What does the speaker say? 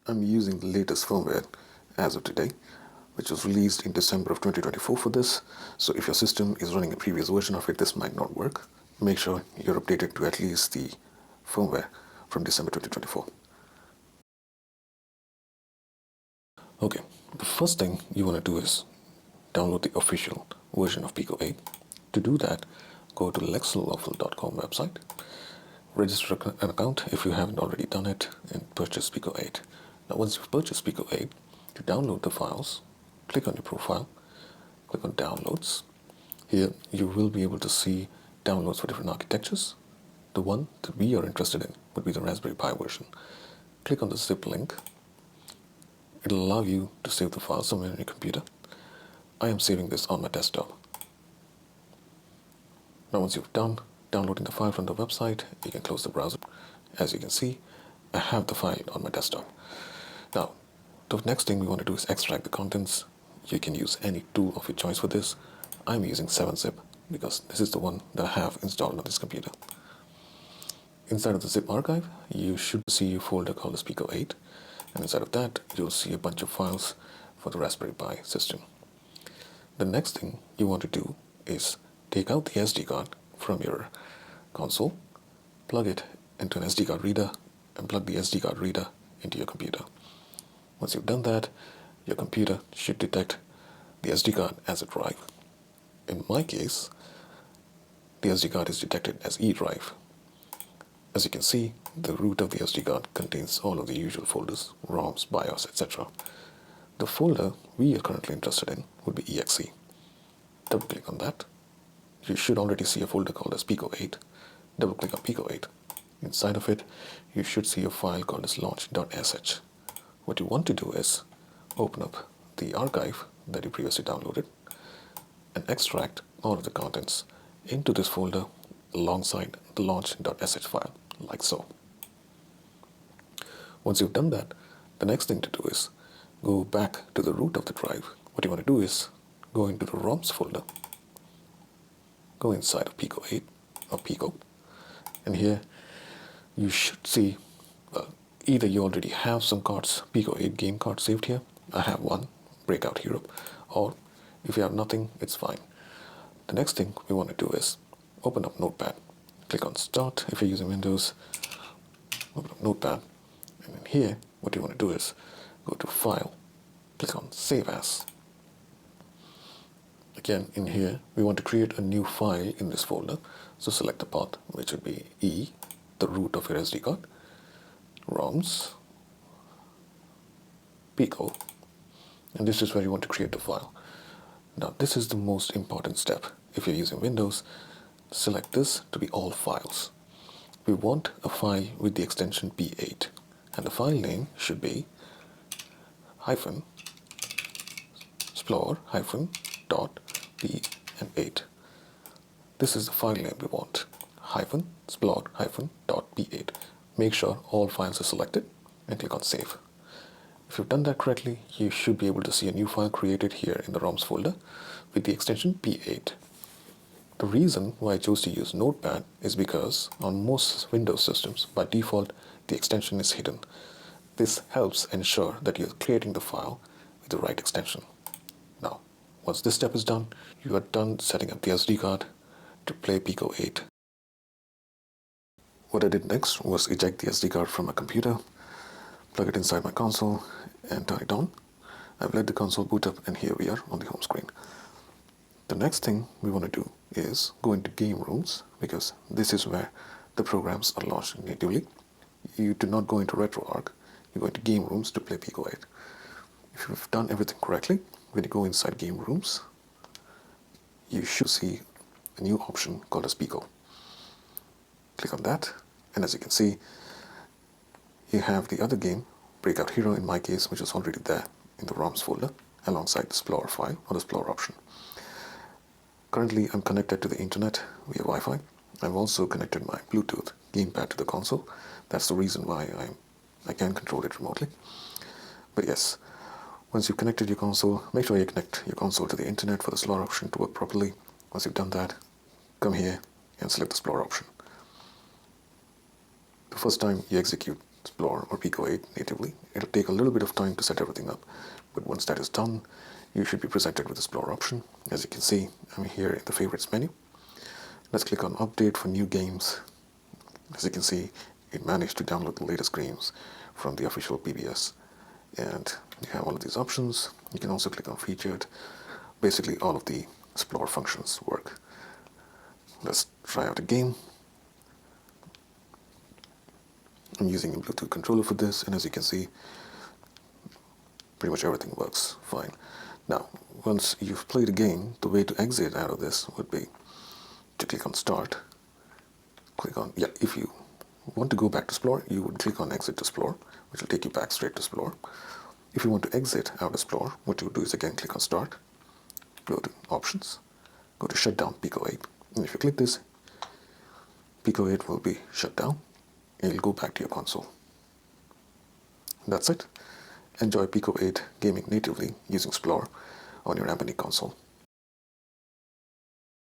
I'm using the latest firmware as of today, which was released in December of 2024 for this. So if your system is running a previous version of it, this might not work. Make sure you're updated to at least the firmware from December 2024. Okay, the first thing you want to do is download the official version of Pico-8. To do that, go to lexellawful.com website, register an account if you haven't already done it, and purchase Pico-8. Now once you've purchased Pico-8, to download the files, click on your profile, click on downloads. Here you will be able to see downloads for different architectures. The one that we are interested in would be the Raspberry Pi version. Click on the zip link. It'll allow you to save the file somewhere on your computer. I am saving this on my desktop. Now once you've done downloading the file from the website, you can close the browser. As you can see, I have the file on my desktop. Now, the next thing we want to do is extract the contents. You can use any tool of your choice for this. I'm using 7-zip because this is the one that I have installed on this computer. Inside of the zip archive, you should see a folder called as Pico-8, and inside of that, you'll see a bunch of files for the Raspberry Pi system. The next thing you want to do is take out the SD card from your console, plug it into an SD card reader, and plug the SD card reader into your computer. Once you've done that, your computer should detect the SD card as a drive. In my case, the SD card is detected as E drive. As you can see, the root of the SD card contains all of the usual folders, ROMs, BIOS, etc. The folder we are currently interested in would be exe. Double click on that. You should already see a folder called as Pico-8. Double click on Pico-8. Inside of it, you should see a file called as launch.sh. What you want to do is open up the archive that you previously downloaded and extract all of the contents into this folder alongside the launch.sh file, like so. Once you've done that, the next thing to do is go back to the root of the drive. What you want to do is go into the ROMs folder, go inside of Pico-8 or Pico, and here you should see either you already have some cards, Pico-8 game cards saved here. I have one, Breakout Hero, or if you have nothing, it's fine. The next thing we want to do is open up Notepad. Click on Start if you're using Windows. Open up Notepad, and then here, what you want to do is go to File, click on Save As. Again, in here, we want to create a new file in this folder. So select the path, which would be E, the root of your SD card, ROMs, Pico, and this is where you want to create the file. Now, this is the most important step. If you're using Windows, select this to be all files. We want a file with the extension P8, and the file name should be -splore dot P8. This is the file name we want, -splore dot P8. Make sure all files are selected and click on Save. If you've done that correctly, you should be able to see a new file created here in the ROMs folder with the extension P8. The reason why I chose to use Notepad is because on most Windows systems, by default, the extension is hidden. This helps ensure that you're creating the file with the right extension. Now, once this step is done, you are done setting up the SD card to play Pico-8. What I did next was eject the SD card from my computer, plug it inside my console, and turn it on. I've let the console boot up, and here we are on the home screen. The next thing we want to do is go into game rooms, because this is where the programs are launched natively. You do not go into RetroArch, you go into game rooms to play Pico-8. If you've done everything correctly, when you go inside game rooms, you should see a new option called as Pico. Click on that, and as you can see, you have the other game, Breakout Hero in my case, which is already there in the ROMs folder, alongside the Splore file or the Splore option. Currently, I'm connected to the internet via Wi-Fi. I've also connected my Bluetooth gamepad to the console. That's the reason why I can control it remotely. But yes, once you've connected your console, make sure you connect your console to the internet for the Splore option to work properly. Once you've done that, come here and select the Splore option. The first time you execute Splore or Pico-8 natively. It'll take a little bit of time to set everything up, but once that is done, you should be presented with the Splore option. As you can see, I'm here in the favorites menu. Let's click on update for new games. As you can see, it managed to download the latest games from the official PBS. And you have all of these options. You can also click on featured. Basically, all of the Splore functions work. Let's try out a game. I'm using a Bluetooth controller for this, and as you can see, pretty much everything works fine. Now, once you've played a game, the way to exit out of this would be to click on Start. Click on, if you want to go back to Splore, you would click on Exit to Splore, which will take you back straight to Splore. If you want to exit out of Splore, what you would do is again click on Start, go to Options, go to Shut Down Pico-8, and if you click this, Pico-8 will be shut down, and you'll go back to your console. That's it. Enjoy Pico-8 gaming natively using Splore on your Anbernic console.